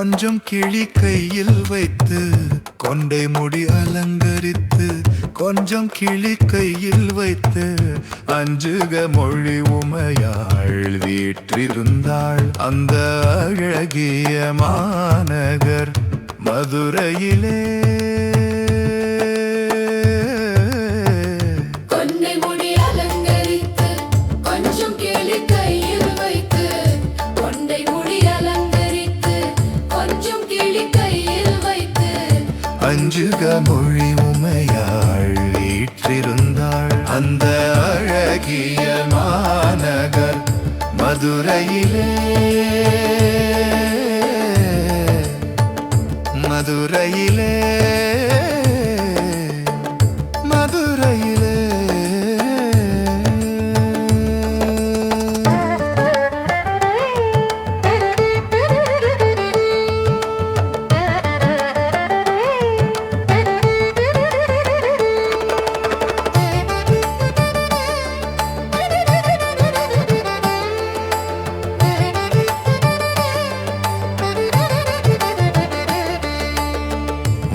கொஞ்சம் கிளி கையில் வைத்து கொண்டை முடி அலங்கரித்து கொஞ்சம் கிளி கையில் வைத்து அஞ்சுக மொழி உமையாள் வீற்றிருந்தாள் அந்த அழகிய மாநகர் மதுரையிலே. அஞ்சுக மொழி உமையாள் வீற்றிருந்தாள் அந்த அழகிய மாநகர் மதுரையிலே. மதுரையிலே மதுரையிலே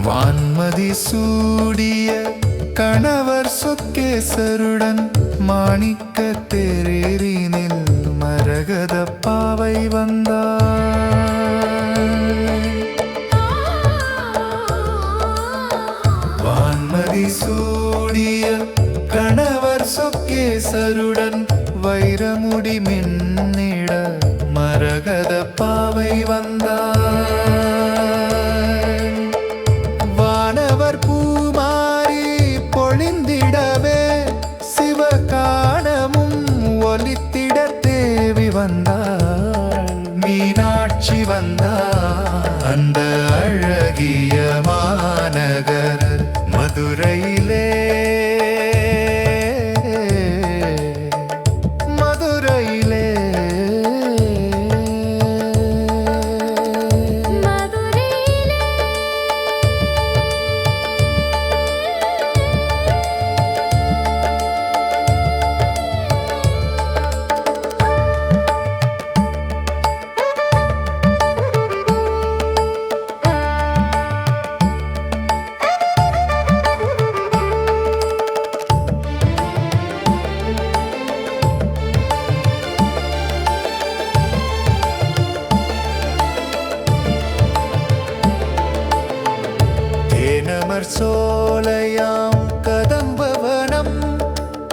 வான்மதி சூடிய கணவர் சொக்கேசருடன் மாணிக்க தேரேறினில் மரகத பாவை வந்தாள். வான்மதி சூடிய கணவர் சொக்கேசருடன் வைரமுடி மின்னிட மரகத பாவை வந்தாள். வானவர் பூமாரி பொழிந்திடவே சிவகானமும் ஒலித்திட தேவி வந்தாள். மீனாட்சி வந்தாள் அந்த அழகிய மாநகர் மதுரையிலே. மதுரையிலே சோலையாம் கதம்பவனம்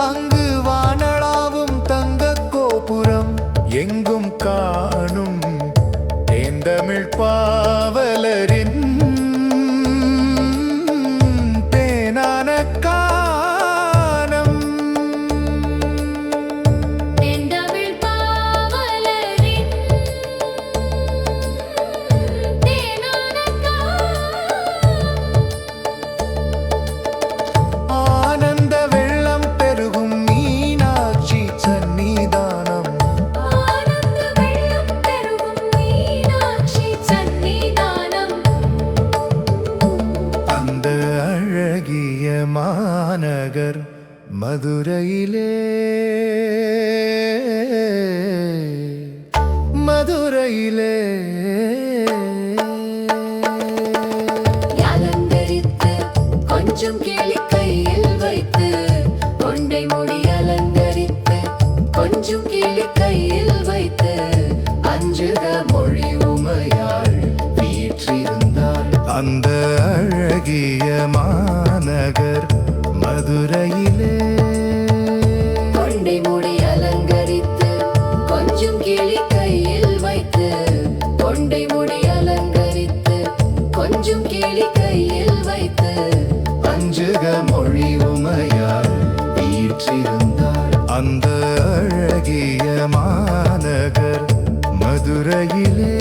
அங்கு வானளாவும் தங்க கோபுரம் எங்கும் காணும் தேந்தமிழ் பாவலரின் தேனான கானம். மாநகர் மதுரையிலே. மதுரையிலே அலங்கரித்து கொஞ்சம் கிளி கையில் வைத்து கொண்டை முடி அலங்கரித்து கொஞ்சம் கிளி கையில் வைத்து அஞ்சுக மொழி உமையாள் வீற்றிருந்தாள் அந்த அழகிய மாநகர் மதுரையிலே. கொண்டை முடி அலங்கரித்து கொஞ்சம் கிளி கையில் வைத்து கொண்டை முடி அலங்கரித்து கொஞ்சம் கிளி கையில் வைத்து அஞ்சுக மொழி உமையாள் வீற்றிருந்தாள் அந்த அழகிய மாநகர் மதுரையிலே.